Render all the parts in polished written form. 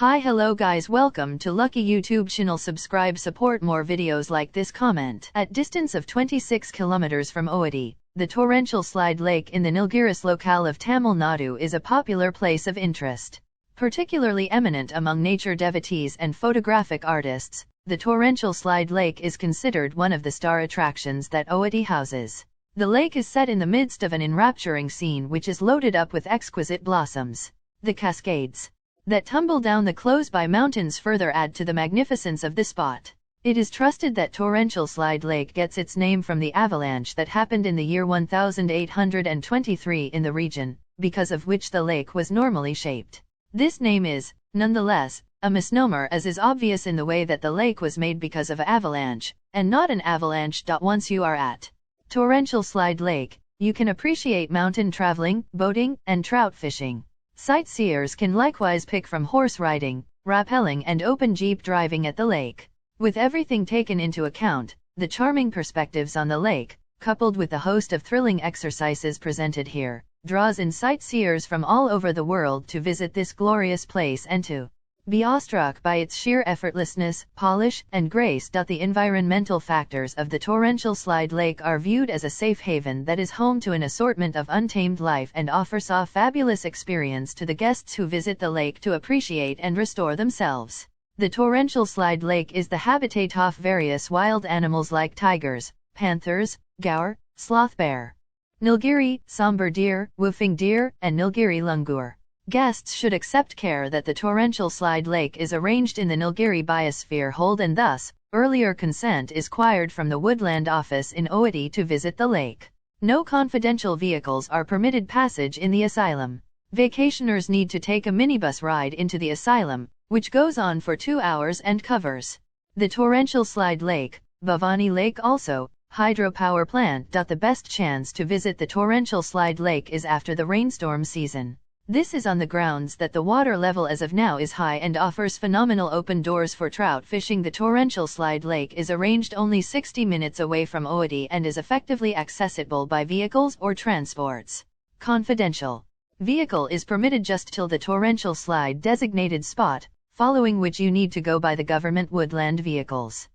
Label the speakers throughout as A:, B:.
A: Hi, hello guys, welcome to Lucky YouTube channel. Subscribe, support more videos like this. Comment. At distance of 26 kilometers from Ooty, the torrential slide lake in the Nilgiris locale of Tamil Nadu is a popular place of interest. Particularly eminent among nature devotees and photographic artists, the torrential slide lake is considered one of the star attractions that Ooty houses. The lake is set in the midst of an enrapturing scene which is loaded up with exquisite blossoms. The cascades that tumble down the close-by mountains further add to the magnificence of the spot. It is trusted that torrential slide lake gets its name from the avalanche that happened in the year 1823 in the region, because of which the lake was normally shaped. This name is, nonetheless, a misnomer, as is obvious in the way that the lake was made because of avalanche, and not an avalanche. Once you are at torrential slide lake, you can appreciate mountain traveling, boating, and trout fishing. Sightseers can likewise pick from horse riding, rappelling and open jeep driving at the lake. With everything taken into account, the charming perspectives on the lake, coupled with the host of thrilling exercises presented here, draws in sightseers from all over the world to visit this glorious place and to be awestruck by its sheer effortlessness, polish, and grace. The environmental factors of the torrential slide lake are viewed as a safe haven that is home to an assortment of untamed life and offers a fabulous experience to the guests who visit the lake to appreciate and restore themselves. The torrential slide lake is the habitat of various wild animals like tigers, panthers, gaur, sloth bear, Nilgiri, sambar deer, woofing deer, and Nilgiri langur. Guests should accept care that the torrential slide lake is arranged in the Nilgiri biosphere hold, and thus, earlier consent is required from the Woodland Office in Ooty to visit the lake. No confidential vehicles are permitted passage in the asylum. Vacationers need to take a minibus ride into the asylum, which goes on for 2 hours and covers the torrential slide lake, Bhavani Lake also, hydropower plant. The best chance to visit the torrential slide lake is after the rainstorm season. This is on the grounds that the water level as of now is high and offers phenomenal open doors for trout fishing. The torrential slide lake is arranged only 60 minutes away from Ooty and is effectively accessible by vehicles or transports. Confidential vehicle is permitted just till the torrential slide designated spot, following which you need to go by the government woodland vehicles.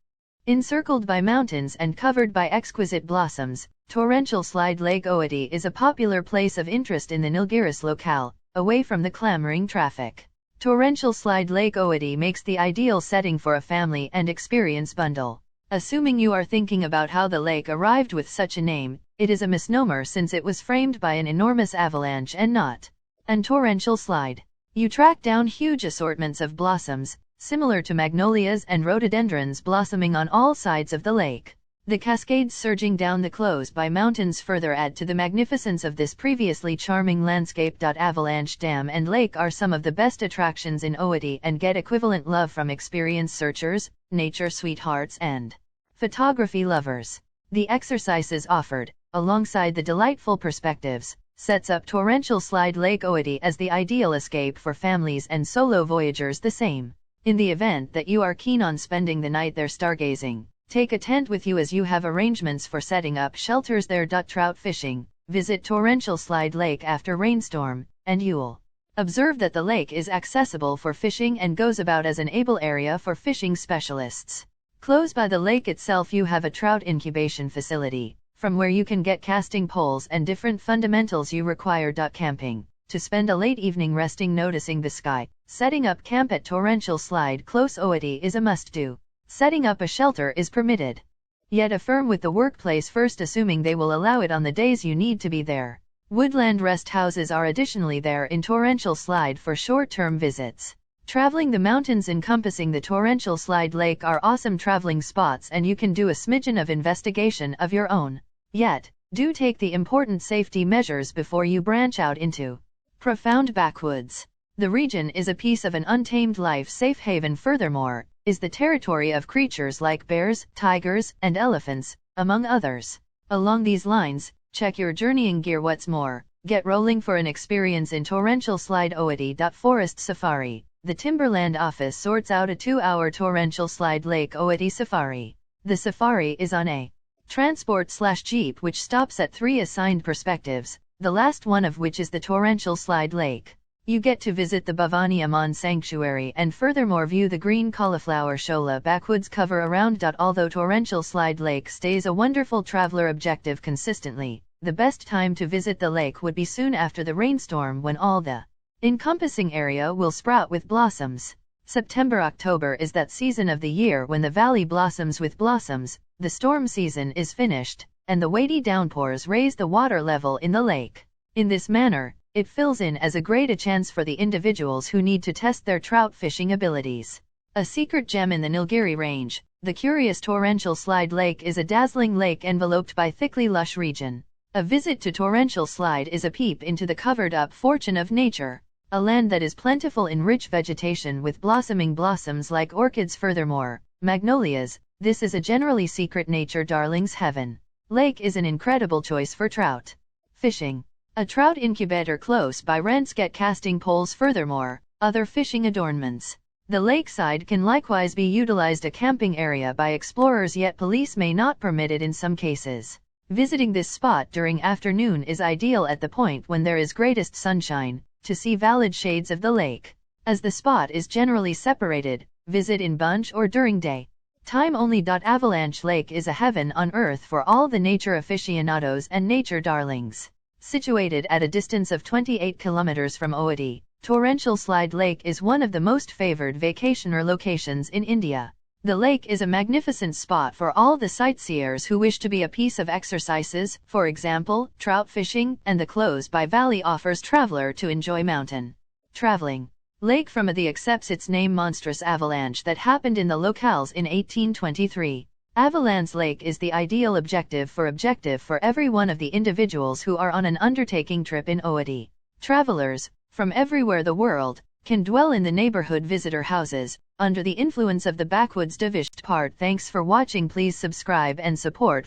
A: Encircled by mountains and covered by exquisite blossoms, torrential slide lake Ooty is a popular place of interest in the Nilgiris locale, away from the clamoring traffic. Torrential slide lake Ooty makes the ideal setting for a family and experience bundle. Assuming you are thinking about how the lake arrived with such a name, it is a misnomer since it was framed by an enormous avalanche and not an torrential slide. You track down huge assortments of blossoms, similar to magnolias and rhododendrons blossoming on all sides of the lake. The cascades surging down the close-by mountains further add to the magnificence of this previously charming landscape. Avalanche Dam and Lake are some of the best attractions in Ooty and get equivalent love from experience searchers, nature sweethearts and photography lovers. The exercises offered, alongside the delightful perspectives, sets up torrential slide lake Ooty as the ideal escape for families and solo voyagers. The same. In the event that you are keen on spending the night there stargazing, take a tent with you as you have arrangements for setting up shelters there. Trout fishing, visit torrential slide lake after rainstorm, and you'll observe that the lake is accessible for fishing and goes about as an able area for fishing specialists. Close by the lake itself you have a trout incubation facility, from where you can get casting poles and different fundamentals you require. Camping, to spend a late evening resting noticing the sky, setting up camp at torrential slide close Ooty is a must-do. Setting up a shelter is permitted. Yet affirm with the workplace first, assuming they will allow it on the days you need to be there. Woodland rest houses are additionally there in torrential slide for short-term visits. Traveling the mountains encompassing the torrential slide lake are awesome traveling spots, and you can do a smidgen of investigation of your own. Yet, do take the important safety measures before you branch out into profound backwoods. The region is a piece of an untamed life safe haven. Furthermore, is the territory of creatures like bears, tigers, and elephants, among others. Along these lines, check your journeying gear. What's more, get rolling for an experience in torrential slide Ooty. Forest safari. The Timberland Office sorts out a 2-hour torrential slide lake Ooty safari. The safari is on a transport/jeep which stops at 3 assigned perspectives, the last one of which is the torrential slide lake. You get to visit the Bhavani Amman Sanctuary and furthermore view the green cauliflower shola backwoods cover around. Although Torrential Slide Lake stays a wonderful traveler objective consistently, the best time to visit the lake would be soon after the rainstorm when all the encompassing area will sprout with blossoms. September-October is that season of the year when the valley blossoms with blossoms, the storm season is finished, and the weighty downpours raise the water level in the lake. In this manner, it fills in as a great chance for the individuals who need to test their trout fishing abilities. A secret gem in the Nilgiri range, the curious Torrential Slide Lake is a dazzling lake enveloped by thickly lush region. A visit to Torrential Slide is a peep into the covered-up fortune of nature, a land that is plentiful in rich vegetation with blossoming blossoms like orchids furthermore, magnolias. This is a generally secret nature darling's heaven. Lake is an incredible choice for trout fishing. A trout incubator close by rents get casting poles furthermore, other fishing adornments. The lakeside can likewise be utilized a camping area by explorers, yet police may not permit it in some cases. Visiting this spot during afternoon is ideal at the point when there is greatest sunshine, to see valid shades of the lake. As the spot is generally separated, visit in bunch or during day time only. Avalanche Lake is a heaven on earth for all the nature aficionados and nature darlings. Situated at a distance of 28 kilometers from Ooty, Torrential Slide Lake is one of the most favored vacationer locations in India. The lake is a magnificent spot for all the sightseers who wish to be a piece of exercises, for example, trout fishing, and the close-by valley offers traveler to enjoy mountain traveling. Lake from the accepts its name monstrous avalanche that happened in the locales in 1823. Avalanche Lake is the ideal objective for every one of the individuals who are on an undertaking trip in Ooty. Travelers, from everywhere the world, can dwell in the neighborhood visitor houses, under the influence of the backwoods division part. Thanks for watching. Please subscribe and support.